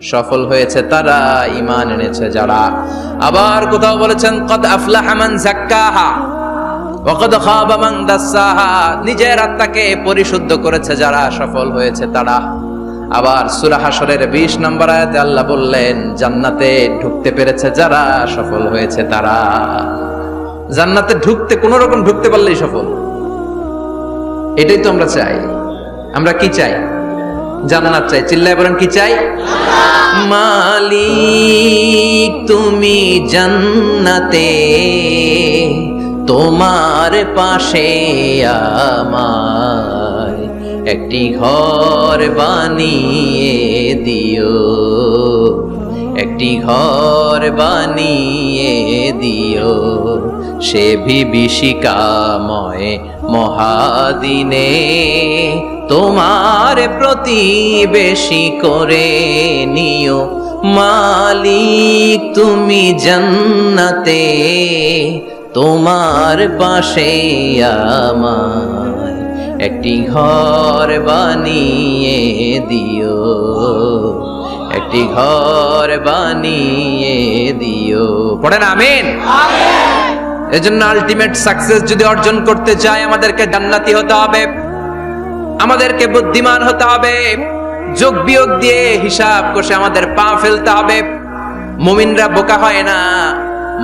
সফল হয়েছে তারা, ঈমান এনেছে যারা। আবার কোথাও বলেছেন কদ আফলাহা মান যাক্কাহা ওয়া কদ খাবা মান দাসসাহা, নিজের আত্মাকে পরিশুদ্ধ করেছে যারা, সফল হয়েছে তারা। আবার সূরা হাশরের 20 নম্বর আয়াতে আল্লাহ বললেন জান্নাতে ঢুকতে পেরেছে যারা, সফল হয়েছে তারা। জান্নাতে ঢুকতে কোন রকম ঢুকতে পারলেই সফল। এটাই তো আমরা চাই। আমরা কি চাই? জান্নাত চাই। চিল্লায় বলেন কি চাই? মালিক তুমি জান্নাতে, তোমার পাশে আমায় একটি ঘর বানিয়ে দিও, একটি ঘর বানিয়ে দিও, সে বিভীষিকাময় মহাদিনে তোমার প্রতিবেশী করে নিও। মালিক তুমি জান্নাতে, তোমার পাশে আমায় একটি ঘর বানিয়ে দিও, একটি ঘর বানিয়ে দিও। পড়েন আমিন। এজন্য আলটিমেট সাকসেস যদি অর্জন করতে চাই আমাদেরকে জান্নাতি হতে হবে, আমাদেরকে বুদ্ধিমান হতে হবে, যোগ বিয়োগ দিয়ে হিসাব কষে আমাদের পা ফেলতে হবে। মুমিনরা বোকা হয় না,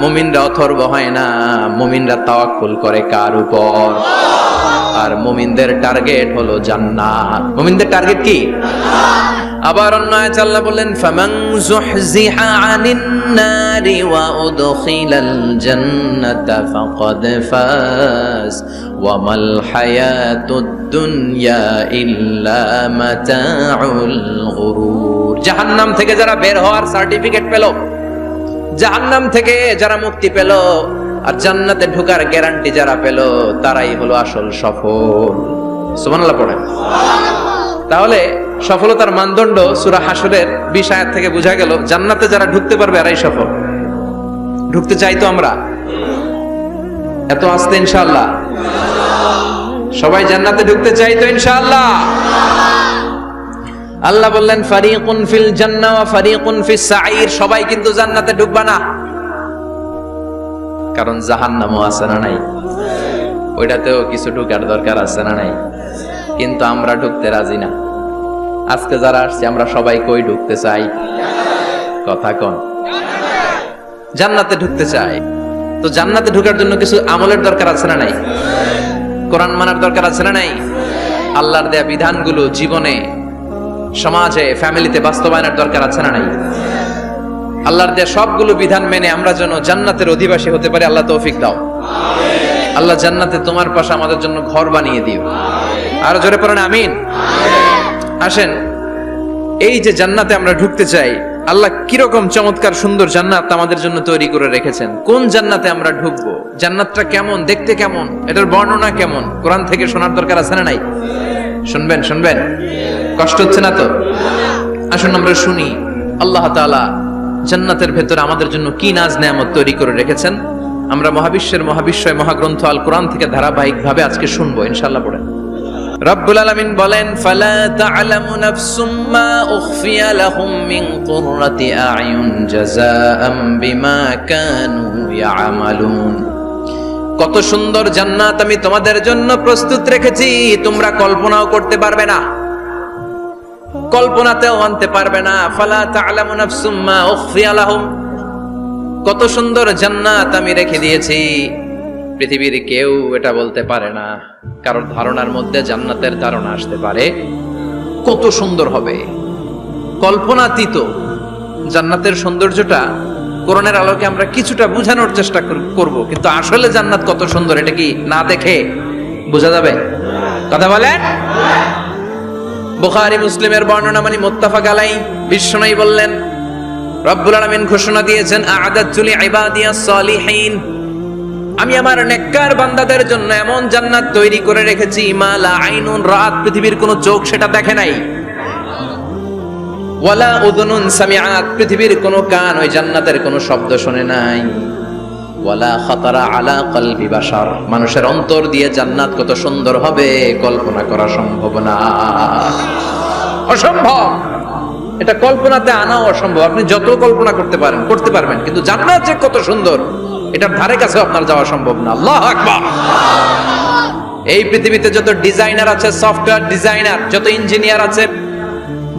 মুমিনরা অথর্ব হয় না, মুমিনরা তাওয়াক্কুল করে কার উপর? আর মুমিনদের টার্গেট হলো জান্নাত। মুমিনদের টার্গেট কি? আবার অন্য আয়াতে আল্লাহ বললেন ফামান যুহজিহা আনিন নারি ওয়া উদখিলাল জান্নাতা ফাকাদ ফাজ ওয়া মাল হায়াতুদ দুনিয়া ইল্লা মাতাউল গুরুর। জাহান্নাম থেকে যারা বের হওয়ার সার্টিফিকেট পেল, জাহান্নাম থেকে যারা মুক্তি পেল আর জান্নাতে ঢোকার গ্যারান্টি যারা পেল, তারাই হলো আসল সফল। সুবহানাল্লাহ পড়েন। তাহলে সফলতার মানদণ্ড সূরা হাশরের 20 আয়াত থেকে বোঝা গেল জান্নাতে যারা ঢুকতে পারবে এরাই সফল। ঢুকতে চাই তো আমরা? এত আস্তে ইনশাআল্লাহ সবাই জান্নাতে ঢুকতে চাই তো ইনশাআল্লাহ? আল্লাহ বললেন ফারিকুন ফিল জান্নাহ ওয়া ফারিকুন ফিস সাঈর। সবাই কিন্তু জান্নাতে ঢুকবে না, কারণ জাহান্নামও আছে না নাই? ওইটাতেও কিছু ঢুকার দরকার আছে না নাই? কিন্তু আমরা ঢুকতে রাজি না। আজকে যারা আসছে আমরা সবাই কই ঢুকতে চাই? কথা কোন? জান্নাতে ঢুকতে চাই। তো জান্নাতে ঢোকার জন্য কিছু আমলের দরকার আছে না নাই? কোরআন মানার দরকার আছে না নাই? আল্লাহর দেয়া বিধানগুলো জীবনে, সমাজে, ফ্যামিলিতে বাস্তবায়নের দরকার আছে না নাই? আল্লাহর দেয়া সবগুলো বিধান মেনে আমরা যেন জান্নাতের অধিবাসী হতে পারি, আল্লাহ তৌফিক দাও। আল্লাহ জান্নাতে তোমার পাশে আমাদের জন্য ঘর বানিয়ে দিও। আর জোরে পড়েন আমিন। আসেন, এই যে জান্নাতে আমরা ঢুকতে চাই, আল্লাহ কিরকম চমৎকার সুন্দর জান্নাত আমাদের জন্য তৈরি করে রেখেছেন। কোন জান্নাতে আমরা ঢুকবো, জান্নাতটা কেমন, দেখতে কেমন, এটার বর্ণনা কেমন, কোরআন থেকে শোনার দরকার আছে না নাই? শুনবেন? শুনবেন? কষ্ট হচ্ছে না তো? আসুন আমরা শুনি আল্লাহ তাআলা জান্নাতের ভেতরে আমাদের জন্য কি নাজ নেয়ামত তৈরি করে রেখেছেন। আমরা মহাবিশ্বের মহাবিশ্বয় মহাগ্রন্থ আল কোরআন থেকে ধারাবাহিকভাবে আজকে শুনবো ইনশাআল্লাহ। পড়েন। রব্বুল আলামিন বলেন ফালা তা'লামু নাফসুম মা উখফিয়া লাহুম মিন কুররাতি আ'য়ুন জাযাআম বিমা কানু ইয়া'মালুন। কত সুন্দর জান্নাত আমি তোমাদের জন্য প্রস্তুত রেখেছি, তোমরা কল্পনাও করতে পারবে না, কল্পনাতেও আনতে পারবে না। ফালা তা'লামু নাফসুম মা উখফিয়া লাহুম, কত সুন্দর জান্নাত আমি রেখে দিয়েছি, পৃথিবীর কেউ এটা বলতে পারে না। কারোর ধারণার মধ্যে জান্নাতের ধারণা আসতে পারে কত সুন্দর হবে, কল্পনাতীত জান্নাতের সৌন্দর্যটা কোরআনের আলোকে আমরা কিছুটা বোঝানোর চেষ্টা করব, কিন্তু আসলে জান্নাত কত সুন্দর এটা কি না দেখে বোঝা যাবে? কথা বলেন। বুখারী মুসলিমের বর্ণনা মানে মুত্তাফাক আলাইহি। বিশ্বনবী বললেন, রব্বুল আলামিন ঘোষণা দিয়েছেন আ'আদাতু লিইবাদিয়াস সালিহিন, আমি আমার নেককার বান্দাদের জন্য এমন জান্নাত তৈরি করে রেখেছি মা লা আইনুন রাত, পৃথিবীর কোনো চোখ সেটা দেখে নাই, ওয়ালা উযুনুন সামিআত, পৃথিবীর কোনো কান ওই জান্নাতের কোনো শব্দ শুনে নাই, ওয়ালা খাতারা আলা কলবি বাশার, মানুষের অন্তর দিয়ে জান্নাত কত সুন্দর হবে কল্পনা করা সম্ভব না, অসম্ভব। এটা কল্পনাতে আনাও অসম্ভব। আপনি যত কল্পনা করতে পারবেন, কিন্তু জান্নাত যে কত সুন্দর এটার ধারে কাছে আপনার যাওয়া সম্ভব না। আল্লাহু আকবার। এই পৃথিবীতে যত ডিজাইনার আছে, সফটওয়্যার ডিজাইনার, যত ইঞ্জিনিয়ার আছে,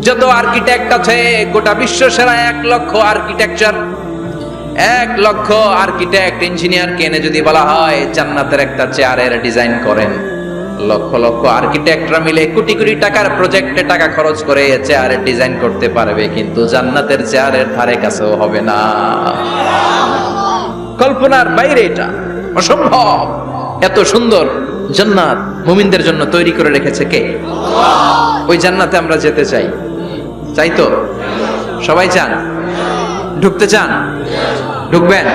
যত আর্কিটেক্ট আছে, গোটা বিশ্ব সেরা 1 লক্ষ আর্কিটেকচার, 1 লক্ষ আর্কিটেক্ট ইঞ্জিনিয়ার কেনে যদি বলা হয় জান্নাতের একটা চেয়ারের ডিজাইন করেন, লক্ষ লক্ষ আর্কিটেক্টরা মিলে কোটি কোটি টাকার প্রজেক্টে টাকা খরচ করে চেয়ারের ডিজাইন করতে পারবে, কিন্তু জান্নাতের চেয়ারের ধারে কাছেও হবে না। কল্পনার বাইরে, এটা অসম্ভব। এত সুন্দর জান্নাত মুমিনদের জন্য তৈরি করে রেখেছে কে? ওই জান্নাতে আমরা যেতে চাই। চাই তো? সবাই চান? ঢুকতে চান? ঢুকবেন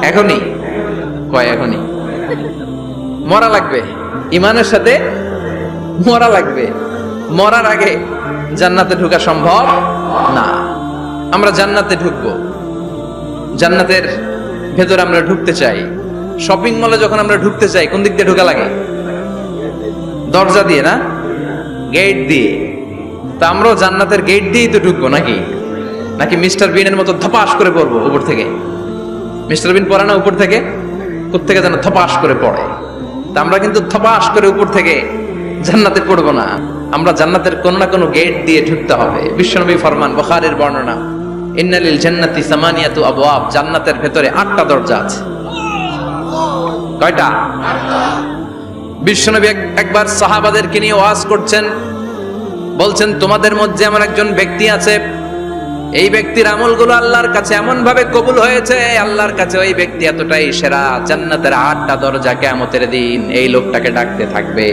এখনই? কয় এখনই? মরা লাগবে, ইমানের সাথে মরা লাগবে। মরার আগে জান্নাতে ঢোকা সম্ভব না। আমরা জান্নাতে ঢুকবো, জান্নাতের ভেতরে আমরা ঢুকতে চাই। শপিং মলে যখন আমরা ঢুকতে চাই কোন দিক দিয়ে ঢোকা লাগে? দরজা দিয়ে না, গেট দিয়ে। তা আমরাও জান্নাতের গেট দিয়েই তো ঢুকবো নাকি? নাকি মিস্টার বিনের মতো ধপাস করে পড়বো উপর থেকে? মিস্টার বিন পড়ে না উপর থেকে? কোত্থেকে যেন ধপাস করে পড়ে। তা আমরা কিন্তু ধপাস করে উপর থেকে জান্নাতে পড়বো না। আমরা জান্নাতের কোন না কোনো গেট দিয়ে ঢুকতে হবে। বিশ্বনবী ফরমান, বুখারীর বর্ণনা, ইন্নালিল জান্নাতি সামানিয়াতু আবওয়াব, জান্নাতের ভেতরে 8টা দরজা আছে। কয়টা? বিশ্বনবী একবার সাহাবাদেরকে নিয়ে ওয়াজ করছেন, বলছেন তোমাদের মধ্যে এমন একজন ব্যক্তি আছে, এই ব্যক্তির আমলগুলো আল্লাহর কাছে এমন ভাবে কবুল হয়েছে, আল্লাহর কাছে ওই ব্যক্তি এতটাই সেরা, জান্নাতের 8টা দরজা কিয়ামতের দিন এই লোকটাকে ডাকতে থাকবে।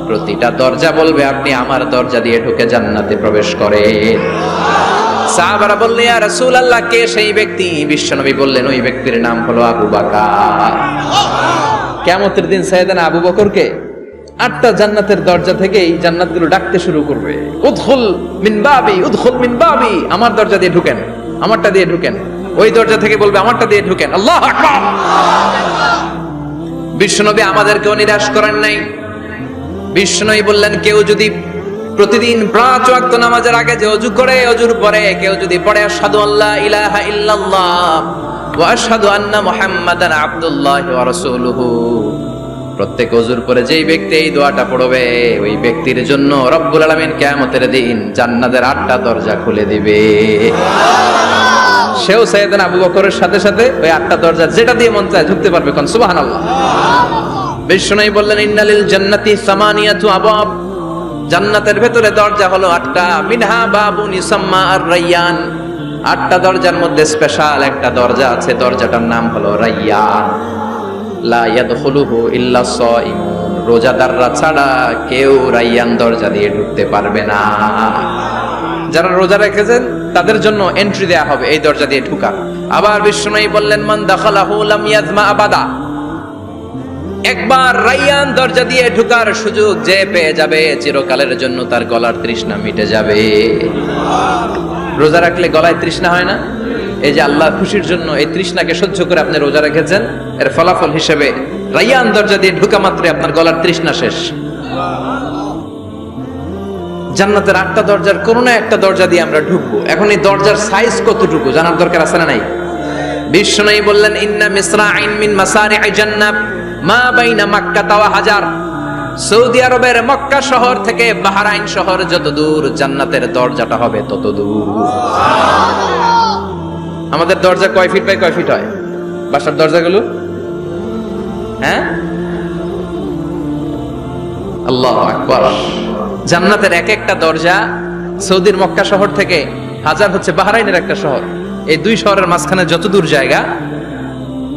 প্রতিটা দরজা বলবে আপনি আমার দরজা দিয়ে ঢুকে জান্নাতে প্রবেশ করেন। সাহাবারা বললেন, ইয়া রাসূলুল্লাহ, কে সেই ব্যক্তি? বিশ্বনবী বললেন, ওই ব্যক্তির নাম হলো আবু বকর। কিয়ামতের দিন সাইয়েদনা আবু বকরকে 8টা জান্নাতের দরজা থেকে এই জান্নাতগুলো ডাকতে শুরু করবে, উদখুল মিন বাবি, উদখুল মিন বাবি, আমার দরজা দিয়ে ঢুকেন, আমারটা দিয়ে ঢুকেন। ওই দরজা থেকে বলবে আমারটা দিয়ে ঢুকেন। আল্লাহু আকবার। বিশ্বনবী আমাদেরকেও নিরাশ করেন নাই। বিশ্বনবী বললেন, কেউ যদি প্রতিদিন 5 ওয়াক্ত নামাজের আগে যে ওযু করে, ওযুর পরে কেউ যদি পড়ে আশহাদু আল্লা ইলাহা ইল্লাল্লাহ ওয়া আশহাদু আন্না মুহাম্মাদান আবদুল্লাহি ওয়া রাসূলুহু, প্রত্যেক ওযুর পরে যেই ব্যক্তি এই দোয়াটা পড়বে, ওই ব্যক্তির জন্য রব্বুল আলামিন কিয়ামতের দিন জান্নাতের 8টা দরজা খুলে দিবে। সেও সাইয়েদনা আবু বকরের সাথে সাথে ওই 8টা দরজা যেটা দিয়ে মন চায় ঢুকতে পারবে। কোন সুবহানাল্লাহ। বিশ্বনবী বললেন, ইন্নালিল জান্নাতি সামানিয়াতু আবওয়াব, জান্নাতের ভেতরে দরজা হলো 8টা। মিনহা বাবুন ইউসাম্মা আর-রায়্যান, 8টা দরজার মধ্যে স্পেশাল একটা দরজা আছে, দরজাটার নাম হলো রায়্যান। লা ইয়াদখুলুহু ইল্লা সাইমুন, রোজাদাররা ছাড়া কেউ রায়্যান দরজা দিয়ে ঢুকতে পারবে না। যারা রোজা রেখেছেন তাদের জন্য এন্ট্রি দেয়া হবে এই দরজা দিয়ে ঢুকা। আবার বিশ্বনবী বললেন, মান দাখালাহু লাম ইয়াজমা আবাদা, একবার রায়্যান দরজা দিয়ে ঢুকার সুযোগ যে পেয়ে যাবে, চিরকালের জন্য তার গলার তৃষ্ণা মিটে যাবে। রোজা রাখলে গলায় তৃষ্ণা হয় না? এই যে আল্লাহ খুশির জন্য এই তৃষ্ণাকে সহ্য করে আপনি রোজা রেখেছেন, এর ফলাফল হিসেবে রায়্যান দরজা দিয়ে ঢুকা মাত্রই আপনার গলার তৃষ্ণা শেষ। জান্নাতের 8টা দরজার কোন না একটা দরজা দিয়ে আমরা ঢুকবো। এখন এই দরজার সাইজ কতটুকু জানার দরকার আছে না নাই? বিশ্বনবী বললেন, ইন্না মিসরাইন মিন মাসারি'i জান্নাহ মা বাইনা মাক্কা ওয়া হাজার, সৌদি আরবের মক্কা শহর থেকে বাহরাইন শহর যত দূর, জান্নাতের দরজাটা হবে তত দূর। আমাদের দরজা কয় ফিট বাই কয় ফিট হয় বাসার দরজাগুলো? হ্যাঁ, আল্লাহু আকবার। জান্নাতের এক একটা দরজা সৌদির মক্কা শহর থেকে হাজার হচ্ছে বাহরাইনের একটা শহর। এই 2 শহরের মাঝখানে যত দূর জায়গা,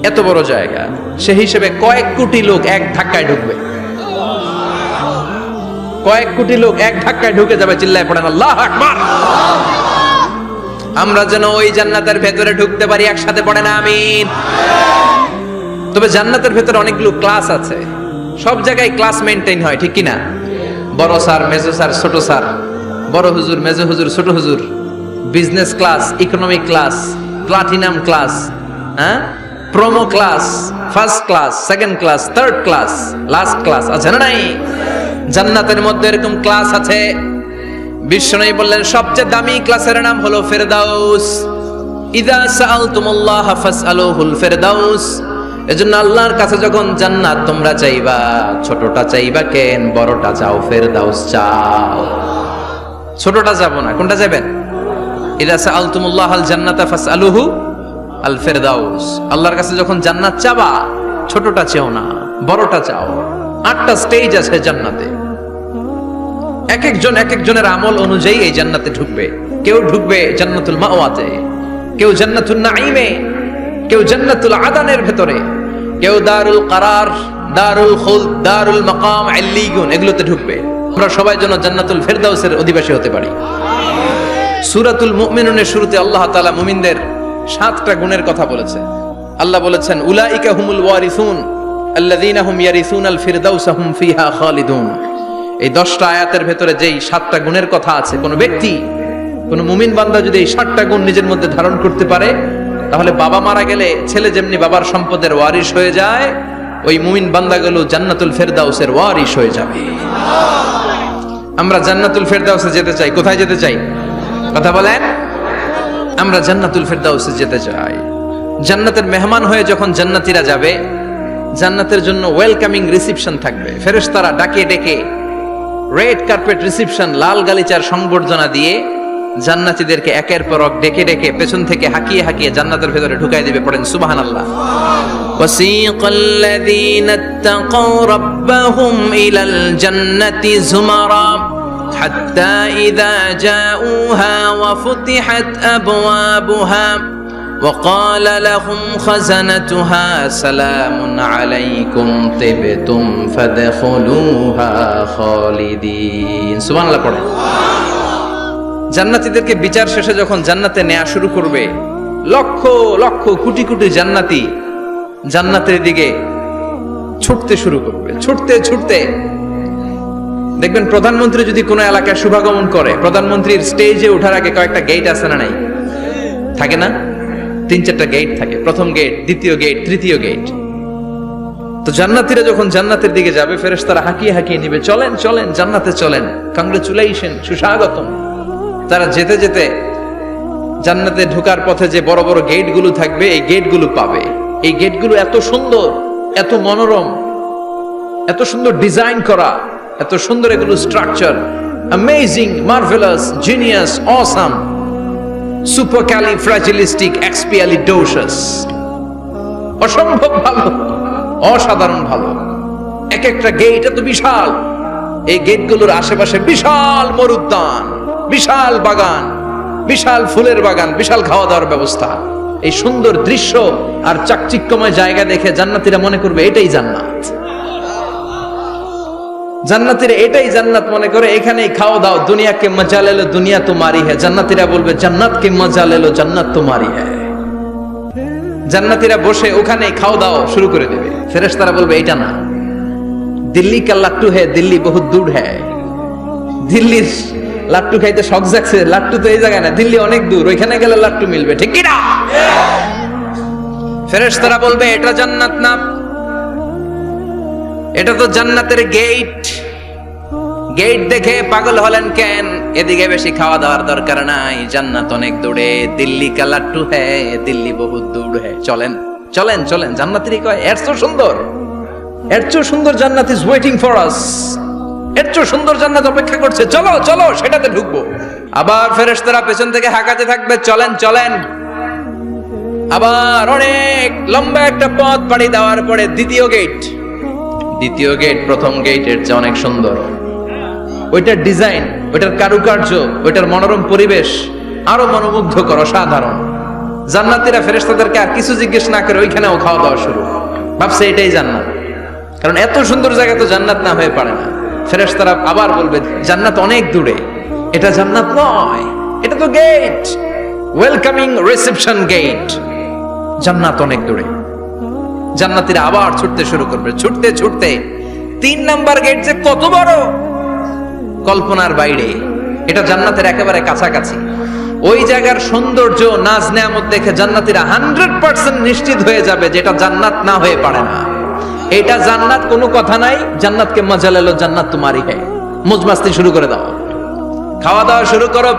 এত বড় জায়গা, সেই হিসেবে কয়েক কোটি লোক এক ধাক্কায় ঢুকবে। কয়েক কোটি লোক এক ধাক্কায় ঢুকে যাবে। চিল্লায় পড়েন আল্লাহু আকবার। আমরা যেন ওই জান্নাতের ভেতরে ঢুকতে পারি, একসাথে পড়েন আমিন। তবে জান্নাতের ভেতরে অনেকগুলো ক্লাস আছে, সব জায়গায় ক্লাস মেইনটেইন হয়, ঠিক কিনা? বড় স্যার, মেজো স্যার, ছোট স্যার, বড় হুজুর, মেজো হুজুর, ছোট হুজুর, business class, economic class, platinum class, হ্যাঁ, promo class, first class, second class, third class, last class আছে না নাই? জান্নাতের মধ্যে এরকম ক্লাস আছে। বিশ্বনবী বললেন সবচেয়ে দামি ক্লাসের নাম হলো ফেরদাউস। ইযা সাআলতুমুল্লাহ ফাসআলুহুল ফেরদাউস। এজন্য আল্লাহর কাছে যখন জান্নাত তোমরা চাইবা, ছোটটা চাইবা কেন, বড়টা চাও, ফেরদাউস চাও। ছোটটা যাবো না, কোনটা যাবেন? ইযা সাআলতুমুল্লাহাল জান্নাতা ফাসআলুহু আল ফেরদাউস। আল্লাহর কাছে যখন জান্নাত চাবা, ছোটটা চাও না, বড়টা চাও। 8টা স্টেজ আছে জান্নাতে। এক একজনের আমল অনুযায়ী এই জান্নাতে ঢুকবে। কেউ ঢুকবে জান্নাতুল মাওয়াতে, কেউ জান্নাতুল নাঈমে, কেউ জান্নাতুল আদানের ভেতরে, কেউ দারুল কারার, দারুল খুলদ, দারুল মাকাম, আল্লিগুন, এগুলোতে ঢুকবে। আমরা সবাই যেন জান্নাতুল ফেরদাউসের অধিবাসী হতে পারি। সূরাতুল মুমিনুনের শুরুতে আল্লাহ তাআলা মুমিনদের 7টা গুণের কথা বলেছে। আল্লাহ বলেছেন উলাইকা হুমুল ওয়ারিসুন আল্লাযীনা হুম ইয়ারিসুনাল ফিরদাউসা হুম ফিহা খালিদুন। এই 10টা আয়াতের ভেতরে যেই 7টা গুণের কথা আছে, কোন ব্যক্তি, কোন মুমিন বান্দা যদি এই 7টা গুণ নিজের মধ্যে ধারণ করতে পারে, তাহলে বাবা মারা গেলে ছেলে যেমনি বাবার সম্পদের ওয়ারিশ হয়ে যায়, ওই মুমিন বান্দাগুলো জান্নাতুল ফেরদাউসের ওয়ারিশ হয়ে যাবে। আমরা জান্নাতুল ফেরদাউসে যেতে চাই। কোথায় যেতে চাই? কথা বলেন। আমরা জান্নাতুল ফেরদাউসে যেতে চাই। জান্নাতের মেহমান হয়ে যখন জান্নাতীরা যাবে, জান্নাতের জন্য ওয়েলকামিং রিসিপশন থাকবে। ফেরেশতারা ডাকে ডেকে রেড কার্পেট রিসিপশন, লাল গালিচার সংবর্ধনা দিয়ে জান্নাতীদেরকে একের পর এক ডেকে ডেকে পেছন থেকে হাঁকিয়ে হাঁকিয়ে জান্নাতের ভেতরে ঢুকাই দিবে। পড়েন সুবহানাল্লাহ। ওয়াসিকাল্লাযীনা ইত্তাকাউ রাব্বাহুম ইলাল জান্নাতি যুমারা হাত্তা ইযা জাউহা ওয়া ফুতিহাত আবওয়াবুহা وقال لهم خزنتها سلام عليكم طبتم فادخلوها خالدين। সুবহানাল্লাহ পড়ে। জান্নাতীদেরকে বিচার শেষে যখন জান্নাতে নেওয়া শুরু করবে, লক্ষ লক্ষ কোটি কোটি জান্নাতি জান্নাতের দিকে ছুটতে শুরু করবে। ছুটতে ছুটতে দেখবেন প্রধানমন্ত্রী যদি কোনো এলাকায় শুভাগমন করে, প্রধানমন্ত্রীর স্টেজে ওঠার আগে কয়েকটা গেট আছে না নাই? থাকে না? 3-4টা গেট থাকে। প্রথম গেট, দ্বিতীয় গেট, তৃতীয় গেট। তো জান্নাতীরা যখন জান্নাতের দিকে যাবে, ফেরেশতারা হাঁকিয়ে হাঁকিয়ে নিবে, চলেন চলেন জান্নাতে চলেন, কংগ্রেচুলেশন, সুস্বাগতম। তারা যেতে যেতে জান্নাতে ঢোকার পথে যে বড় বড় গেটগুলো থাকবে, এই গেটগুলো পাবে। এই গেটগুলো এত সুন্দর, এত মনোরম, এত সুন্দর ডিজাইন করা, এত সুন্দর এগুলো structure, amazing, marvellous, genius, awesome, supercalifragilisticexpialidocious, অসম্ভব ভালো, অসাধারণ ভালো। এক একটা গেট এত বিশাল। এই গেটগুলোর আশেপাশে বিশাল মরুদ্যান, বিশাল বাগান, বিশাল ফুলের বাগান, বিশাল খাওয়া দাওয়ার ব্যবস্থা। এই সুন্দর দৃশ্য আর চাকচিক্যময় জায়গা দেখে জান্নাতীরা মনে করবে এটাই জান্নাত। জান্নাতীরা এটাই জান্নাত মনে করে, এখানেই খাওয়া দাও। দুনিয়া কে মজা লে লো, দুনিয়া তোমারি হ্যায়। জান্নাতীরা বলবে জান্নাত কে মজা লে লো, জান্নাত তোমারি হ্যায়। জান্নাতীরা বসে ওখানেই খাওয়া দাও শুরু করে দেবে। ফেরেশতারা বলবে এটা না, দিল্লি কা লাট্টু হ্যায়, দিল্লি বহুত দূর হ্যায়। দিল্লির লাট্টু খাইতে শখ জাগছে, লাট্টু তো এই জায়গায় না, দিল্লি অনেক দূর, ওইখানে গেলে লাট্টু মিলবে, ঠিক কি না? ফেরেশতারা বলবে এটা জান্নাত না, এটা তো জান্নাতের গেট। গেট দেখে পাগল হলেন কেন? এদিকে বেশি খাওয়া দাওয়ার দরকার নাই, জান্নাত অনেক দূরে। দিল্লি কা লাট্টু হ্যায়, দিল্লি বহুত দূর হ্যায়। চলেন চলেন চলেন। জান্নাতেরই কয় এর চেয়ে সুন্দর, এর চেয়ে সুন্দর জান্নাত ইজ ওয়েটিং ফর আস। এর চেয়ে সুন্দর জান্নাত অপেক্ষা করছে, চলো চলো সেটাতে ঢুকবো। আবার ফেরেশতারা পেছন থেকে হাঁকাতে থাকবে, চলেন চলেন। আবার অনেক লম্বা একটা পথ পাড়ি দেওয়ার পরে দ্বিতীয় গেট। দ্বিতীয় গেট প্রথম গেটের চেয়ে অনেক সুন্দর। ওইটার ডিজাইন, ওইটার কারুকার্য, ওইটার মনোরম পরিবেশ আরো মনোমুগ্ধকর, অসাধারণ। জান্নাতীরা ফেরেশতাদেরকে আর কিছু জিজ্ঞেস না করে ওইখানেও খাওয়া দাওয়া শুরু। ভাবছে এটাই জান্নাত, কারণ এত সুন্দর জায়গা তো জান্নাত না হয়ে পারে না। ফেরেশতারা আবার বলবে জান্নাত অনেক দূরে, এটা জান্নাত নয়, এটা তো গেট, ওয়েলকামিং রিসেপশন গেট। জান্নাত অনেক দূরে। জান্নাতীরা আবার ছুটতে শুরু করবে। ছুটতে ছুটতে 3 নাম্বার গেট যে কত বড়, কল্পনার বাইরে। এটা জান্নাতের একেবারে কাছাকাছি। ওই জায়গার সৌন্দর্য, নাজ নেয়ামত দেখে জান্নাতীরা 100% নিশ্চিত হয়ে যাবে যে এটা জান্নাত না হয়ে পারে না। এটা জান্নাত, কোনো কথা নাই। জান্নাতকে মজা লেলো, জান্নাত তোমারই হ্যায়। মজমাস্তি শুরু করে দাও, খাওয়া দাওয়া শুরু করো।